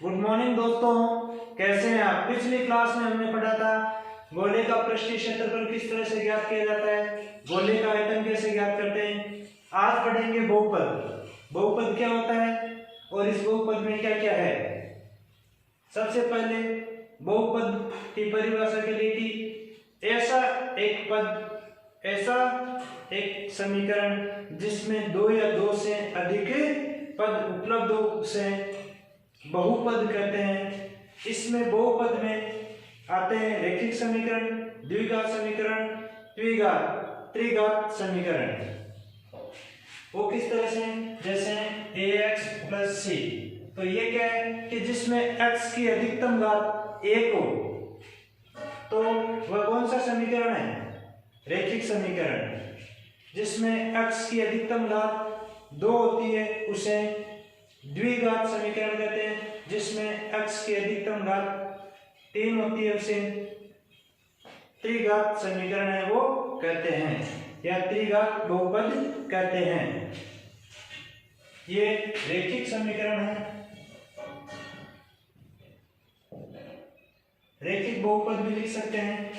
Good morning दोस्तों, कैसे हैं आप। पिछली क्लास में हमने पढ़ा था गोले का पृष्ठीय क्षेत्रफल किस तरह से ज्ञात किया जाता है, गोले का आयतन कैसे ज्ञात करते हैं। आज पढ़ेंगे बहुपद। बहुपद क्या होता है और इस बहुपद में क्या क्या है। सबसे पहले बहुपद की परिभाषा के लिए कि ऐसा एक समीकरण जिसमें दो या दो से अधिक पद उपलब्ध हो उसे बहुपद कहते हैं। इसमें बहुपद में आते हैं रैखिक समीकरण, द्विघात समीकरण, द्विघात त्रिघात समीकरण। वो किस तरह से, जैसे ax प्लस c। तो ये क्या है कि जिसमें x की अधिकतम घात 1 हो तो वह कौन सा समीकरण है, रैखिक समीकरण। जिसमें x की अधिकतम घात 2 होती है उसे द्विघात समीकरण कहते हैं। जिसमें x की अधिकतम घात 3 होती है उसे त्रिघात समीकरण है वो कहते हैं, या त्रिघात बहुपद कहते हैं। ये रैखिक समीकरण है। रैखिक बहुपद भी लिख सकते हैं।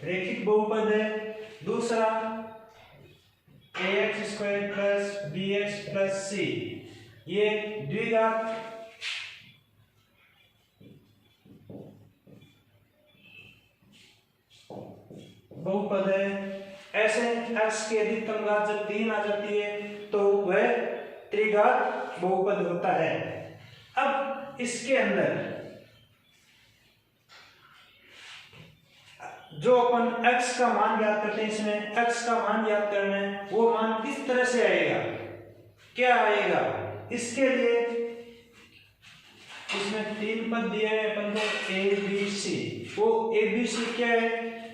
रैखिक बहुपद है दूसरा ax square plus bx plus c। ये द्विघात बहुपद है। ऐसे x की अधिकतम घात जब 3 आ जाती है तो वह त्रिघात बहुपद होता है। अब इसके अंदर जो अपन x का मान ज्ञात करते हैं, इसमें x का मान ज्ञात करना है। वो मान किस तरह से आएगा, क्या आएगा, इसके लिए इसमें 3 पद दिए हैं अपन को a b c। वो a b c क्या है,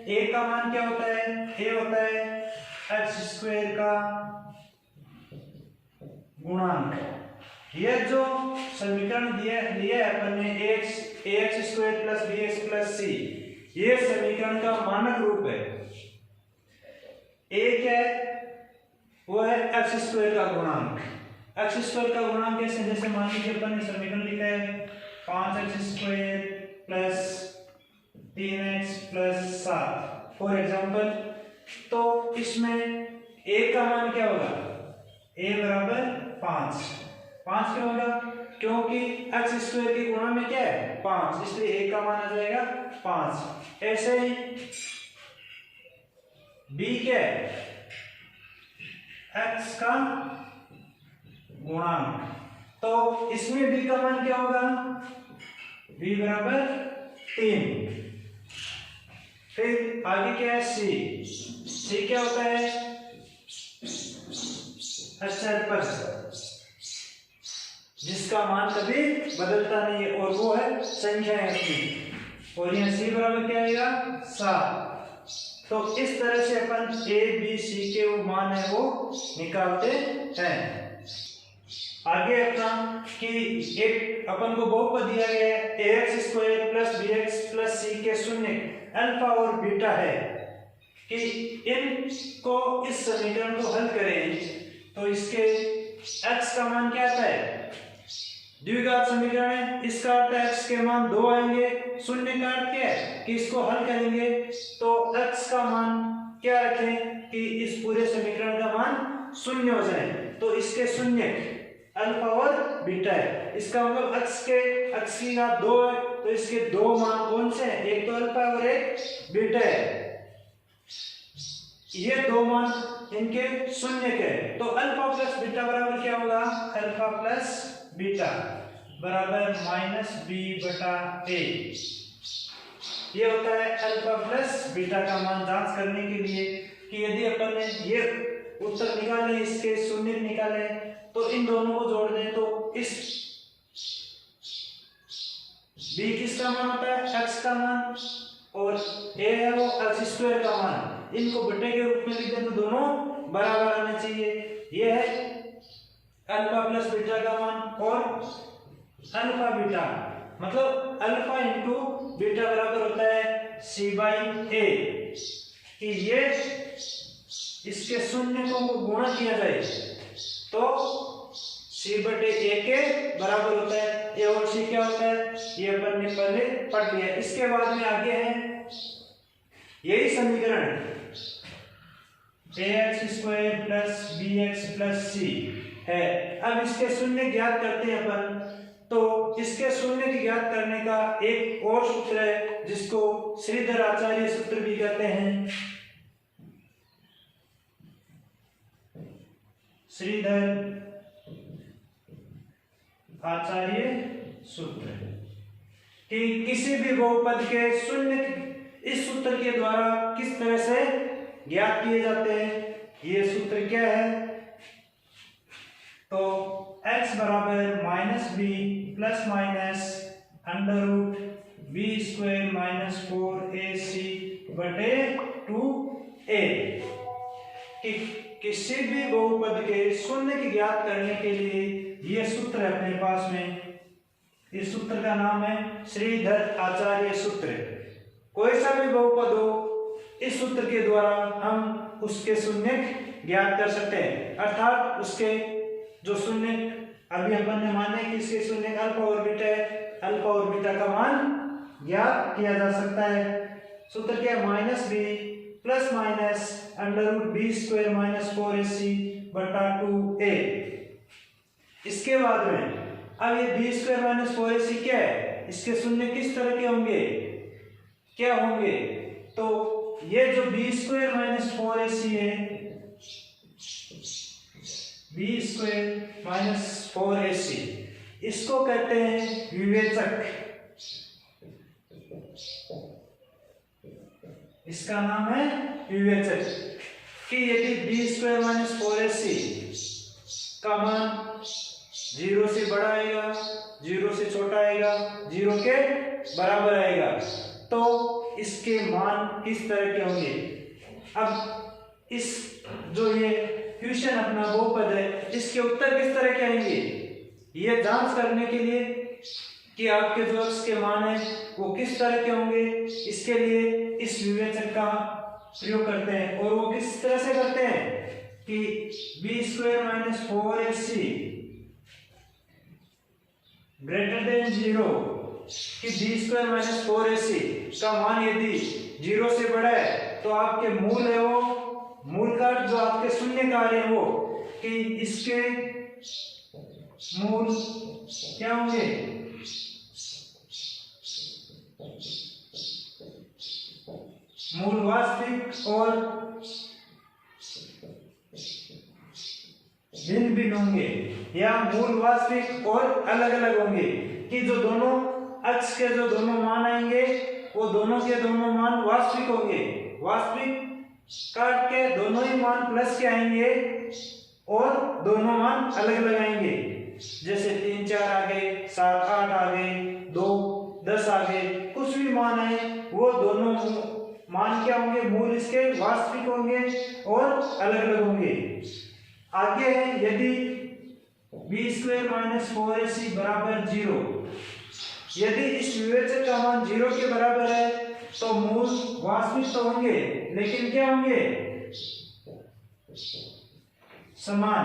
a का मान क्या होता है, a होता है x स्क्वायर का गुणांक। यह जो समीकरण दिया है अपन ने ax square plus bx plus c, ये समीकरण का मानक रूप है। a क्या है, वो है x स्क्वायर का गुणांक। x स्क्वायर का गुणांक कैसे, जैसे मान लीजिए अपन ने समीकरण लिखा है 5x square plus 3x plus 7 for example. तो इसमें a का मान क्या होगा, a बराबर 5 क्यों होगा, क्योंकि x स्क्वायर की गुणा में क्या है 5, इसलिए a का मान आ जाएगा 5। ऐसे ही b क्या है, x का गुणांक। तो इसमें b का मान क्या होगा, b बराबर 3। फिर आगे क्या है c क्या होता है अचर पद, जिसका मान कभी बदलता नहीं है और वो है संख्या अपनी। और यहाँ c बराबर क्या आएगा 7। तो इस तरह से अपन a b c के वो मान है वो निकालते हैं। आगे अपना कि एक अपन को बहुपद दिया गया है ax square plus bx plus c के शून्य अल्फा और बीटा है, कि इनको इस समीकरण को हल करें तो इसके x का मान क्या आता है, द्विघात समीकरण है, इसका अर्थ x के मान 2 आएंगे। शून्य का अर्थ क्या है कि इसको हल करेंगे तो x का मान क्या रखें कि इस पूरे समीकरण का मान शून्य हो जाए। तो इसके शून्य अल्फा और बीटा है। इसका मतलब x की घात 2 है तो इसके 2 मान कौन से हैं, एक तो अल्फा और एक बीटा है। ये 2 मान इनके शून्य के, तो अल्फा प्लस बीटा बराबर क्या होगा, अल्फा प्लस बीटा बराबर -b/a। ये होता है अल्फा प्लस बीटा का मान जांच करने के लिए कि यदि अपन ने ये उत्तर निकाले, इसके शून्य निकाले, तो इन दोनों को जोड़ दें तो इस b किसका मान होता है, x का मान, और a है वो x स्क्वायर का मान। इनको बटे के रूप में लिख दें तो दोनों बराबर आने चाहिए। ये है अल्फा प्लस बीटा का मान और अल्फा बीटा, मतलब अल्फा इंटू बीटा बराबर होता है c/a। कि ये इसके शून्य को गुणा किया जाए तो c बटे a के बराबर होता है। a और c क्या होता है ये अपन ने पहले पढ़ लिया। इसके बाद में आगे है यही समीकरण ax square plus bx plus c है। अब इसके शून्य ज्ञात करते हैं अपन। तो इसके शून्य की ज्ञात करने का एक और सूत्र है जिसको श्रीधर आचार्य सूत्र भी कहते हैं। श्रीधर आचार्य सूत्र कि किसी भी बहुपद के शून्य इस सूत्र के द्वारा किस तरह से ज्ञात किए जाते हैं। ये सूत्र क्या है तो x बराबर minus b plus minus under root b square minus 4ac बटे 2a कि किसी भी बहुपद के शून्य की ज्ञात करने के लिए यह सूत्र है अपने पास में। इस सूत्र का नाम है श्रीधर आचार्य सूत्र। कोई सा भी बहुपद हो इस सूत्र के द्वारा हम उसके शून्य ज्ञात कर सकते हैं। अर्थात उसके जो शून्य अभी अपन ने माने कि इसके शून्य अल्फा और बीटा है, अल्फा और बीटा का मान ज्ञात किया जा सकता है। सूत्र क्या है minus b plus minus under root b square minus 4ac बटा 2a। इसके बाद में अब ये बी स्क्वायर माइनस 4ac क्या है इसके शून्य किस तरह के होंगे क्या होंगे तो ये जो बी स्क्वायर माइनस 4ac है बी स्क्वायर माइनस 4ac इसको कहते हैं विवेचक। इसका नाम है विवेचक कि यदि बी स्क्वायर माइनस 4ac का मान 0 से बड़ा आएगा 0 से छोटा आएगा 0 के बराबर आएगा तो इसके मान किस तरह के होंगे। अब इस जो ये क्वेश्चन अपना बहुपद है इसके उत्तर किस तरह के आएंगे ये जांच करने के लिए कि आपके जो x के मान है वो किस तरह के होंगे इसके लिए इस विवेचक का प्रयोग करते हैं। और वो किस तरह से करते हैं कि b square minus 4ac greater than 0 कि बी स्क्वायर माइनस 4ac का मान यदि 0 से बड़ा है तो आपके मूल है वो मूल का जो आपके शून्य कार्य है वो कि इसके मूल क्या होंगे मूल वास्तविक और भिन्न भिन्न होंगे या मूल वास्तविक और अलग अलग होंगे कि जो दोनों अक्ष के जो दोनों मान आएंगे वो दोनों के दोनों मान वास्तविक होंगे। वास्तविक काट के दोनों ही मान प्लस के आएंगे और दोनों मान अलग अलग आएंगे। जैसे 3 4 आ गए 7 8 आ गए 2 10 आ गए कुछ भी मान आए वो दोनों मान क्या होंगे मूल इसके वास्तविक होंगे और अलग अलग होंगे। आगे है यदि बी स्क्वायर माइनस 4ac बराबर 0 यदि इस विवेचक का मान 0 के बराबर है तो मूल वास्तविक तो होंगे लेकिन क्या होंगे समान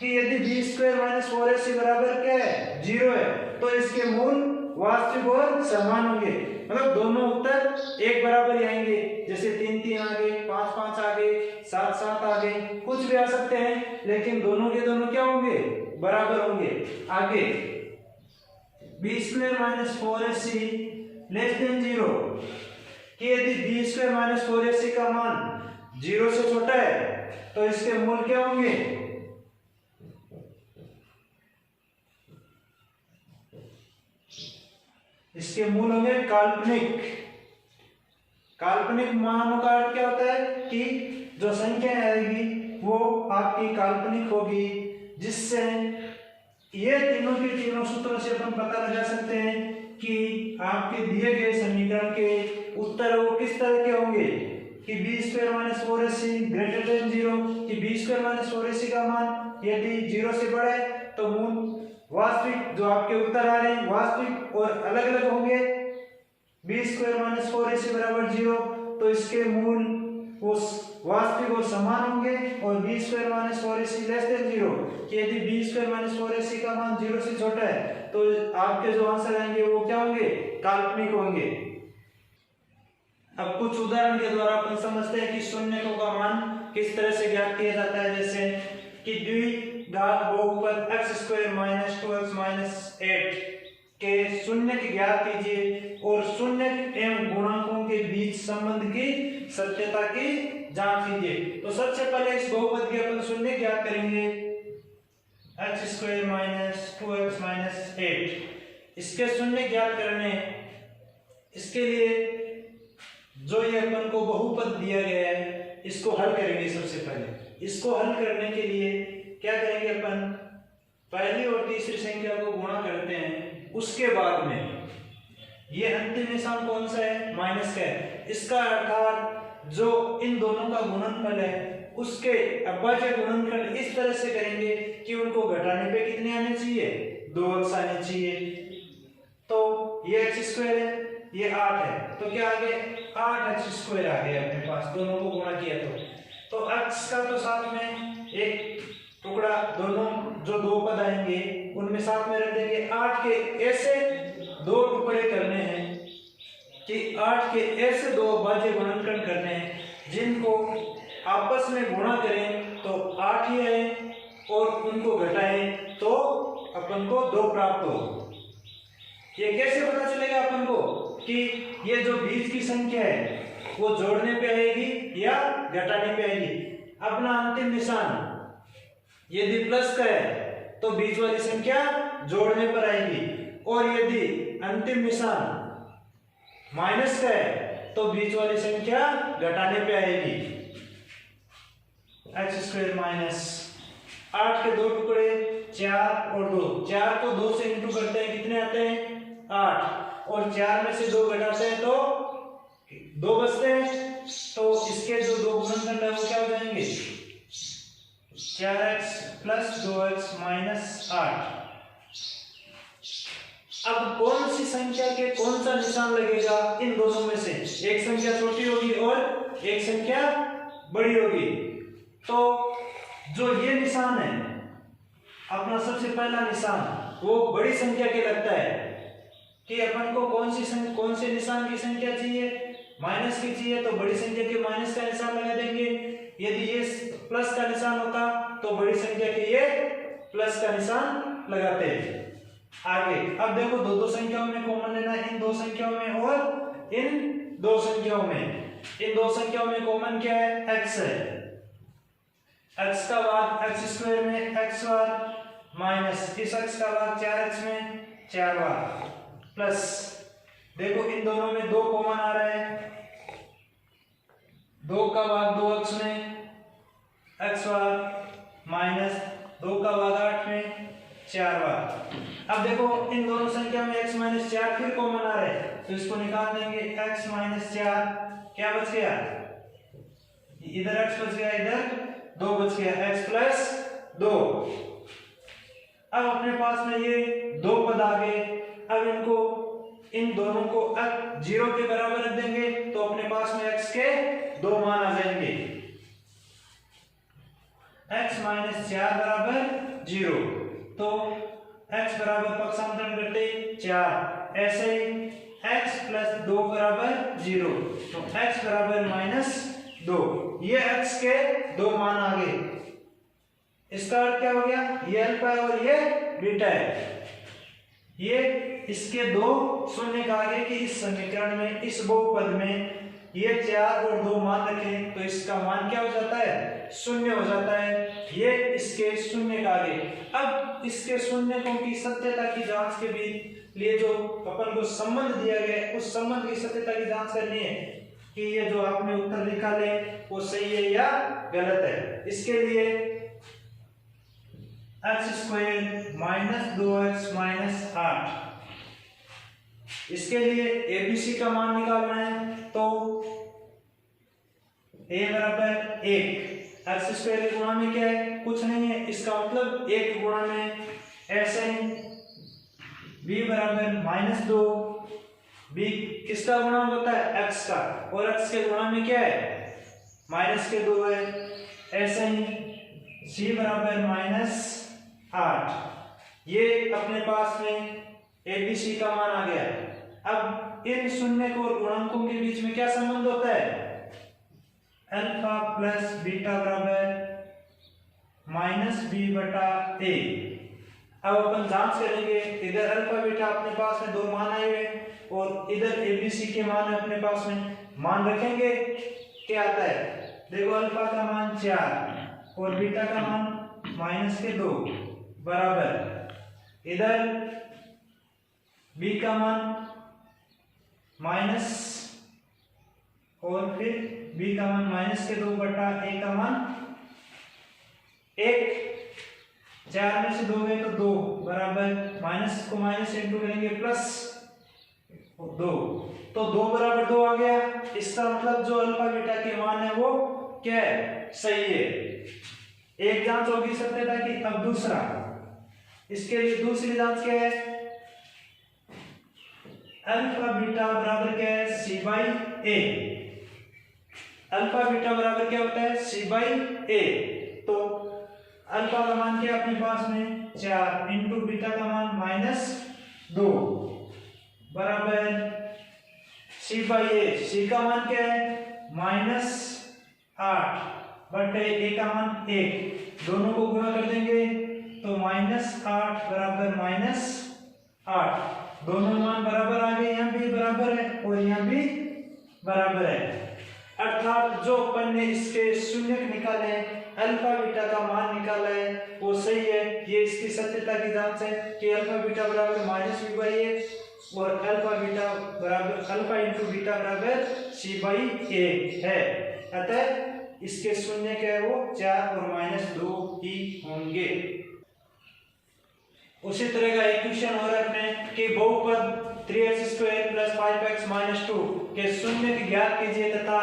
कि यदि बी स्क्वायर माइनस 4ac बराबर क्या है 0 है तो इसके मूल वास्तविक और समान होंगे। मतलब दोनों उत्तर एक बराबर ही आएंगे। जैसे 3 3 आ गए 5 5 आ गए 7 7 आ गए कुछ भी आ सकते हैं लेकिन दोनों के दोनों क्या होंगे बराबर होंगे। आगे b square minus 4ac less than 0 कि यदि बी स्क्वायर माइनस 4ac का मान 0 से छोटा है तो इसके मूल क्या होंगे इसके मूल होंगे काल्पनिक। काल्पनिक मानों का अर्थ क्या होता है कि जो संख्या आएगी वो आपकी काल्पनिक होगी जिससे ये तीनों के तीनों सूत्रों से अपन पता लगा सकते हैं कि आपके दिए गए समीकरण के उत्तर वो किस तरह के होंगे कि b square minus 4ac greater than 0 कि बी स्क्वायर माइनस 4ac का मान यदि 0 से बड़ा है तो मूल वास्तविक जो आपके उत्तर आ रहे हैं वास्तविक और अलग अलग होंगे। बी स्क्वायर माइनस 4ac बराबर 0 तो इसके मूल वो वास्तविक और समान होंगे और b square minus 4ac less than 0 कि यदि बी स्क्वायर माइनस 4ac का मान 0 से छोटा है तो आपके जो आंसर आएंगे वो क्या होंगे, काल्पनिक होंगे। अब कुछ उदाहरण के द्वारा अपन समझते हैं कि शून्यकों का मान किस तरह से ज्ञात किया जाता है। जैसे कि द्विघात बहुपद x² माइनस 2x माइनस 8 के शून्यक ज्ञात कीजिए और शून्यक एवं गुणांकों के बीच संबंध की सत्यता की जांच कीजिए। तो सबसे पहले इस बहुपद के अपन शून्य ज्ञात करेंगे x² माइनस 2x माइनस 8। इसके शून्य ज्ञात करने, इसके लिए जो ये अपन को बहुपद दिया गया है इसको हल करेंगे। सबसे पहले इसको हल करने के लिए क्या करेंगे, अपन पहली और तीसरी संख्या को गुणा करते हैं, उसके बाद में ये अंतिम निशान कौन सा है, माइनस का है। इसका अर्थात जो इन दोनों का गुणनफल है उसके अभाज्य गुणनफल इस तरह से करेंगे कि उनको घटाने पे कितने आने चाहिए, 2 अक्ष आने चाहिए। तो ये x² है, ये 8 है, तो क्या आ गया 8x² आ गया अपने पास, दोनों को गुणा किया तो x का तो साथ में एक टुकड़ा, दोनों जो दो पद आएंगे उनमें साथ में रख देंगे। 8 के ऐसे दो टुकड़े करने हैं कि 8 के ऐसे दो अभाज्य गुणनखंड करने हैं जिनको आपस में गुणा करें तो 8 ही आए और उनको घटाएं तो अपन को 2 प्राप्त हो। ये कैसे पता चलेगा अपन को कि ये जो बीच की संख्या है वो जोड़ने पे आएगी या घटाने पे आएगी। अपना अंतिम निशान यदि प्लस का है तो बीच वाली संख्या जोड़ने पर आएगी और यदि अंतिम निशान माइनस का है तो बीच वाली संख्या घटाने पे आएगी। x² माइनस 8 के दो टुकड़े 4 और 2, 4 को 2 से इंटू करते हैं कितने आते हैं 8 और 4 में से 2 घटाते हैं तो 2 बचते हैं। तो इसके जो दो गुणनखंड है वो क्या हो जाएंगे 4x प्लस 2x माइनस 8। अब कौन सी संख्या के कौन सा निशान लगेगा, इन दोनों में से एक संख्या छोटी होगी और एक संख्या बड़ी होगी। तो जो ये निशान है अपना सबसे पहला निशान वो बड़ी संख्या के लगता है कि अपन को कौन से निशान की संख्या चाहिए, माइनस की चाहिए, तो बड़ी संख्या के माइनस का निशान लगा देंगे। यदि ये प्लस का निशान होता तो बड़ी संख्या के ये प्लस का निशान लगाते हैं। आगे अब देखो दो संख्याओं में कॉमन लेना है, इन दो संख्याओं में और इन दो संख्याओं में। इन दो संख्याओं में कॉमन क्या है, x है। x का भाग x² में x बार माइनस इस x का भाग 4x में 4 बार प्लस देखो इन दोनों में 2 कॉमन आ रहा है, 2 का भाग 2x में x बार माइनस 2 का भाग 8 में 4 बार। अब देखो इन दोनों संख्या में x माइनस 4 फिर कॉमन आ रहा है तो इसको निकाल देंगे। x माइनस 4 क्या बच गया, इधर x बच गया, इधर 2 बच गया, x प्लस 2। अब अपने पास में ये 2 पद आ गए। अब इनको इन दोनों को 0 के बराबर रख देंगे तो अपने पास में x के 2 मान आ जाएंगे। x माइनस 4 बराबर 0 तो x बराबर पक्षांतरण करते 4, ऐसे ही x प्लस 2 बराबर 0 तो x बराबर माइनस 2। ये x के 2 मान आ गए। इसका अर्थ क्या हो गया, ये अल्फा है और ये बीटा है। ये इसके 2 शून्य का आगे कि इस समीकरण में इस बहुपद में ये 4 और 2 मान रखें तो इसका मान क्या हो जाता है, शून्य हो जाता है। ये इसके शून्य का आगे। अब इसके शून्यकों की सत्यता की जांच के लिए जो अपन को संबंध दिया गया उस संबंध की सत्यता की जांच करनी है कि ये जो आपने उत्तर लिखा ले वो सही है या गलत है। इसके लिए x² माइनस 2x माइनस 8 इसके लिए ABC का मान निकालना है तो a बराबर 1, x² के गुणा में क्या है, कुछ नहीं है, इसका मतलब 1 गुणा में ऐसे ही b बराबर माइनस 2, b किसका गुणा होता है x का, और x के गुणा में क्या है माइनस के 2 है। ऐसे ही c बराबर -8, ये अपने पास में ABC का मान आ गया है। अब इन शून्य और गुणांकों के बीच में क्या संबंध होता है? अल्फा प्लस बीटा बराबर -b/a। अब अपन जांच करेंगे, इधर अल्फा बीटा अपने पास में 2 मान आए हुए और इधर ABC के मान अपने पास में, मान रखेंगे क्या आता है? देखो अल्फा का मान 4 और बीटा का मान -2 बराबर, इधर b का मान माइनस और फिर b का मान -2/a का मान 1, 4 में से 2 गए तो 2 बराबर, माइनस को माइनस इंटू करेंगे प्लस 2, तो 2 बराबर 2 आ गया। इसका मतलब जो अल्फा बीटा के मान है वो क्या है? सही है। एक जांच होगी सत्यता की। अब दूसरा, इसके लिए दूसरी जांच क्या है? अल्फा बीटा बराबर क्या है? c/a। अल्फा बीटा बराबर क्या होता है? c/a। तो अल्फा का मान क्या अपने पास में? 4 इंटू बीटा का मान -2 बराबर c/a। c का मान क्या है? -8 बटे a का मान 1, दोनों को गुणा कर देंगे तो -8 बराबर -8, दोनों मान बराबर आ गए, यहाँ भी बराबर है और यहाँ भी बराबर है। अर्थात जो अपन ने इसके शून्य निकाले, अल्फा बीटा का मान निकाला है वो सही है। ये इसकी सत्यता की जांच है कि अल्फा बीटा बराबर -b/a और अल्फा बीटा बराबर, अल्फा इंटू बीटा बराबर c/a है। अतः इसके शून्य क्या है? वो 4 और -2 ही होंगे। उसी तरह का एक क्वेश्चन हो रहा है कि बहुपद 3x² + 5x - 2 के शून्य ज्ञात कीजिए तथा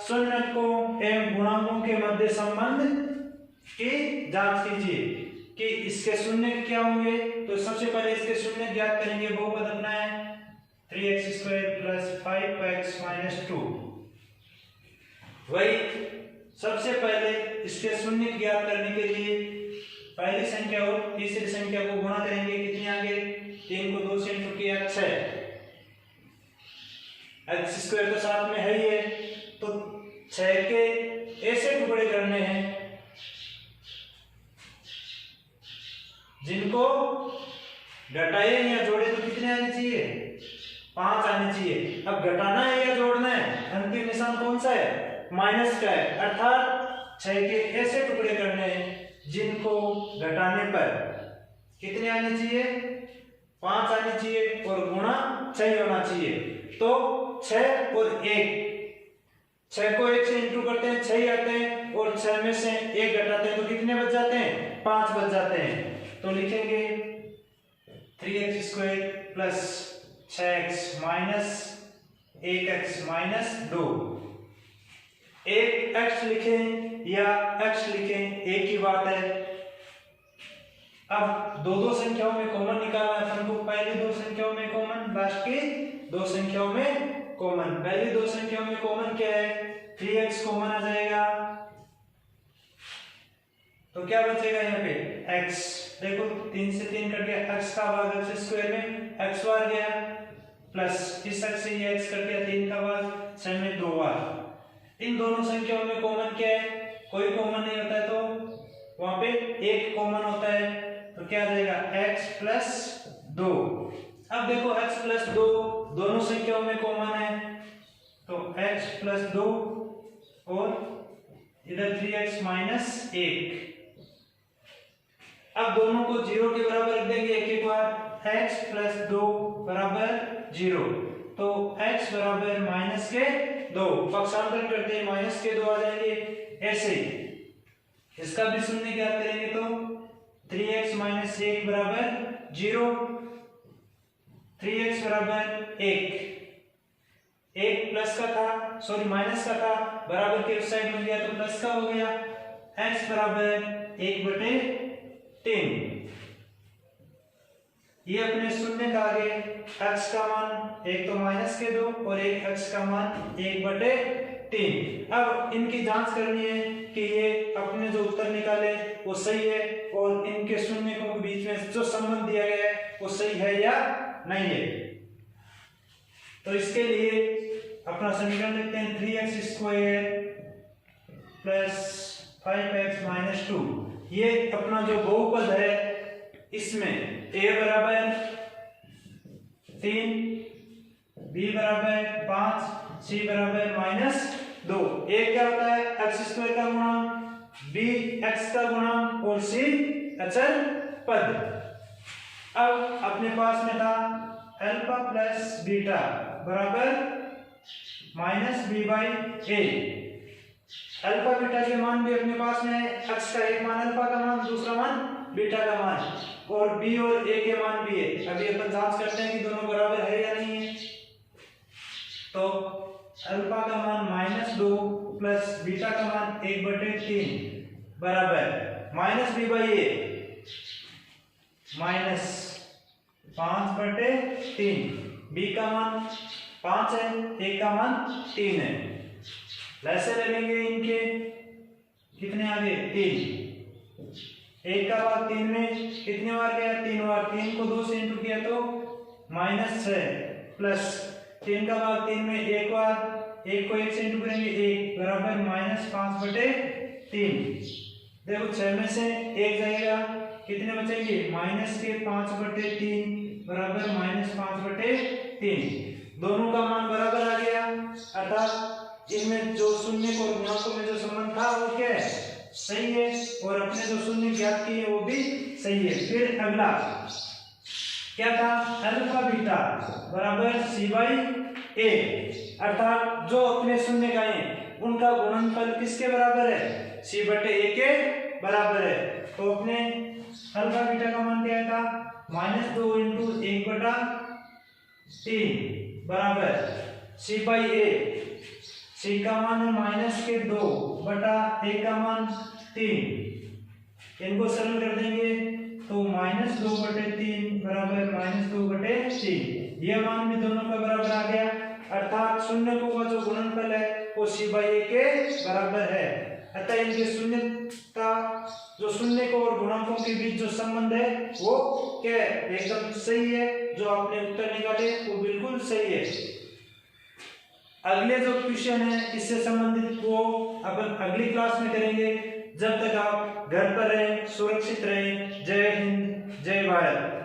शून्य को एवं गुणांकों के मध्य संबंध की जांच कीजिए कि इसके शून्य क्या होंगे। तो सबसे पहले इसके शून्य ज्ञात करेंगे। बहुपद अपना है 3x² + 5x - 2। वही सबसे पहले इसके शून्य ज्ञात करने के लिए पहली संख्या और तीसरी संख्या को गुणा करेंगे। कितनी आगे? 3 को 2 से इंटू किया 6, x² तो साथ में है ही है, तो 6 के ऐसे टुकड़े करने हैं जिनको घटाए या जोड़े तो कितने आने चाहिए? 5 आने चाहिए। अब घटाना है या जोड़ना है? अंतिम निशान कौन सा है? माइनस का है। अर्थात 6 के ऐसे टुकड़े करने हैं जिनको घटाने पर कितने आने चाहिए? 5 आने चाहिए और गुणा 6 होना चाहिए। तो 6 और 1, 6 को 1 से इंटू करते हैं 6 आते हैं और 6 में से 1 घटाते हैं तो कितने बच जाते हैं? 5 बच जाते हैं। तो लिखेंगे 3x² + 6x - 1x - 2। एक x लिखें या x लिखें एक ही बात है। अब दो संख्याओं में कॉमन निकालना है अपन को। पहली 2 संख्याओं में कॉमन, लास्ट की 2 संख्याओं में कॉमन। पहली 2 संख्याओं में कॉमन क्या है? 3x कॉमन आ जाएगा तो क्या बचेगा यहाँ पे? x। देखो 3 से 3 कट गया, x का भाग x स्क्वायर में x बार गया प्लस इस x से ये x कट गया, 3 का भाग 6 में 2 बार। इन दोनों संख्याओं में कॉमन क्या है? कोई कॉमन नहीं होता है तो वहां पे एक कॉमन होता है, तो क्या आ जाएगा? x + 2। अब देखो x + 2 दोनों संख्याओं में कॉमन है तो x + 2 और इधर 3x - 1। अब दोनों को 0 के बराबर रख देंगे एक बार। x + 2 = 0, तो x बराबर -2, पक्षांतर करते हैं -2 आ जाएंगे। ऐसे इसका भी शून्य ज्ञात करेंगे तो 3x - 1 = 0, 3x = 1 प्लस का था, सॉरी माइनस का था, बराबर के उस साइड में गया तो प्लस का हो गया। x = 1/3। ये अपने शून्य का आगे x का मान एक तो -2 और एक x का मान 1/3 3। अब इनकी जांच करनी है कि ये अपने जो उत्तर निकाले वो सही है और इनके शून्यकों के बीच में जो संबंध दिया गया है वो सही है या नहीं है। तो इसके लिए अपना समीकरण लिखते हैं 3x square plus 5x minus 2। ये अपना जो बहुपद है इसमें a बराबर 3, b बराबर 5, c बराबर माइनस 2। a क्या होता है x स्क्वायर का गुणांक, b x का गुणांक और c अचल पद। अब अपने पास में था अल्फा प्लस बीटा बराबर minus b by a. Alpha beta के मान भी अपने पास में है, x का एक मान अल्फा का मान, दूसरा मान बीटा का मान, और b और a के मान भी है। अभी अपन जांच करते हैं कि दोनों बराबर है या नहीं है। तो अल्फा का मान माइनस 2 प्लस बीटा का मान 1/3 बराबर minus b by a minus 5/3। b का मान 5 है, a का मान 3 है। ऐसे ले लेंगे इनके कितने आगे 3। 1 का भाग 3 में कितने बार गया 3 बार, 3 को 2 से इंटू किया तो माइनस 6 प्लस 3 का भाग 3 में एक बार, 1 को 1 से इंटू करेंगे 1 बराबर माइनस 5/3। देखो 6 में से 1 जाएगा, कितने बचेंगे माइनस के 5/3 बराबर माइनस 5/3। दोनों का मान बराबर आ गया, अर्थात इनमें जो शून्य को और गुणांकों में जो संबंध था वो क्या है सही है, और अपने जो शून्य ज्ञात किए वो भी सही है। फिर अगला क्या था अल्फा बीटा बराबर सी बाई ए, अर्थात जो अपने शून्य का है उनका गुणनफल किसके बराबर है सी बटे ए के बराबर है। तो अपने अल्फा बीटा का मान क्या था -2 × 1/3 बराबर सी बाई ए। सी का मान है -2 बटा ए का मान 3। इनको सरल कर देंगे तो -2/3 बराबर -2/3। यह मान भी दोनों का बराबर आ गया, अर्थात शून्यकों का जो गुणनफल है वो सी बाई ए के बराबर है। अतः इनके शून्यता जो शून्य को और गुणांकों के बीच जो संबंध है वो क्या है एकदम सही है। जो आपने उत्तर निकाले वो बिल्कुल सही है। अगले जो क्वेश्चन है इससे संबंधित वो अपन अगली क्लास में करेंगे। जब तक आप घर पर रहें, सुरक्षित रहें। जय हिंद, जय भारत।